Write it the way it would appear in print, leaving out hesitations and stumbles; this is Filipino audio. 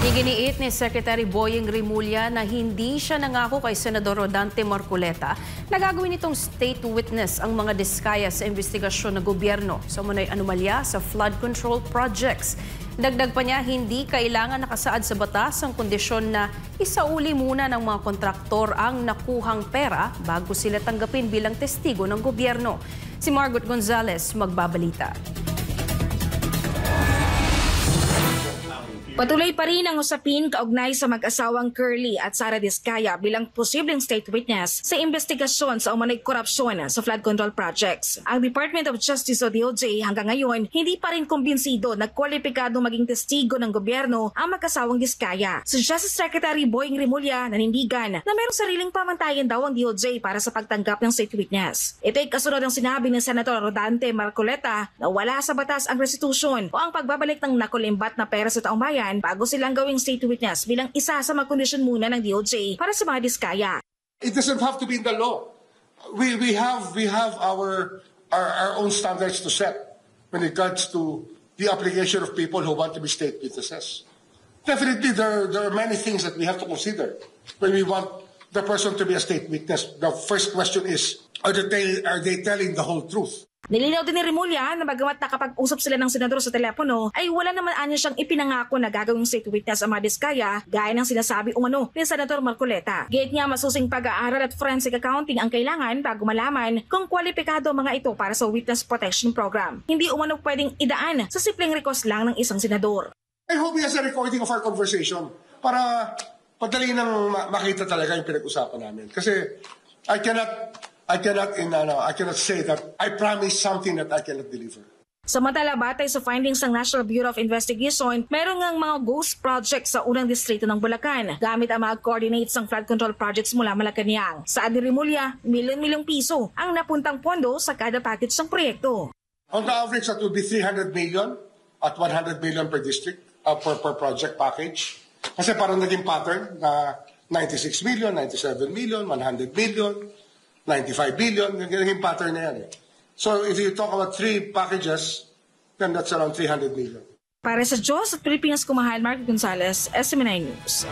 Iginiit ni Secretary Boying Rimulya na hindi siya nangako kay Senador Rodante Marcoleta na gagawin itong state witness ang mga diskaya sa investigasyon ng gobyerno sa umano'y anomalya sa flood control projects. Dagdag pa niya, hindi kailangan nakasaad sa batas ang kondisyon na isauli muna ng mga kontraktor ang nakuhang pera bago sila tanggapin bilang testigo ng gobyerno. Si Margot Gonzalez magbabalita. Patuloy pa rin ang usapin kaugnay sa mag-asawang Curly at Sara Diskaya bilang posibleng state witness sa investigasyon sa umano'y korupsyon sa flood control projects. Ang Department of Justice o DOJ hanggang ngayon hindi pa rin kumbinsido na kwalipikado maging testigo ng gobyerno ang mag-asawang Diskaya. Si Justice Secretary Boying Rimulya nanindigan na mayroong sariling pamantayan daw ang DOJ para sa pagtanggap ng state witness. Ito ay kasunod ng sinabi ni Senator Rodante Marcoleta na wala sa batas ang restitution o ang pagbabalik ng nakulimbat na pera sa taong bayan bago silang gawing state witness bilang isa sa mga kondisyon muna ng DOJ para sa mga diskaya. It doesn't have to be in the law. We have our own standards to set when it comes to the application of people who want to be state witnesses. Definitely, there are many things that we have to consider when we want the person to be a state witness. The first question is, are they telling the whole truth? Nilinaw din ni Rimulya na bagamat nakapag-usap sila ng senador sa telepono ay wala naman anya siyang ipinangako na gagawing state witness ang mga diskaya gaya ng sinasabi umano ni Senator Marcoleta. Gate niya masusing pag-aaral at forensic accounting ang kailangan bago malaman kung kwalipikado mga ito para sa witness protection program. Hindi umano pwedeng idaan sa simpleng request lang ng isang senador. I hope he has a recording of our conversation para padali nang makita talaga yung pinag-usapan namin. Kasi I cannot say that I promise something that I cannot deliver. Samantala, batay sa findings ng National Bureau of Investigation, meron ngang mga ghost projects sa unang distrito ng Bulacan gamit ang mga coordinates ng flood control projects mula Malacanang. Sa ni Rimulya, milyon-milyong piso ang napuntang pondo sa kada package ng proyekto. On the average, that would be 300 million at 100 million per district, per project package. Kasi parang naging pattern na 96 million, 97 million, 100 million, 95 billion, naging pattern na yan. So if you talk about 3 packages, then that's around 300 million. Para sa Diyos at Pilipinas Kumahal, Margot Gonzalez, SMNI News.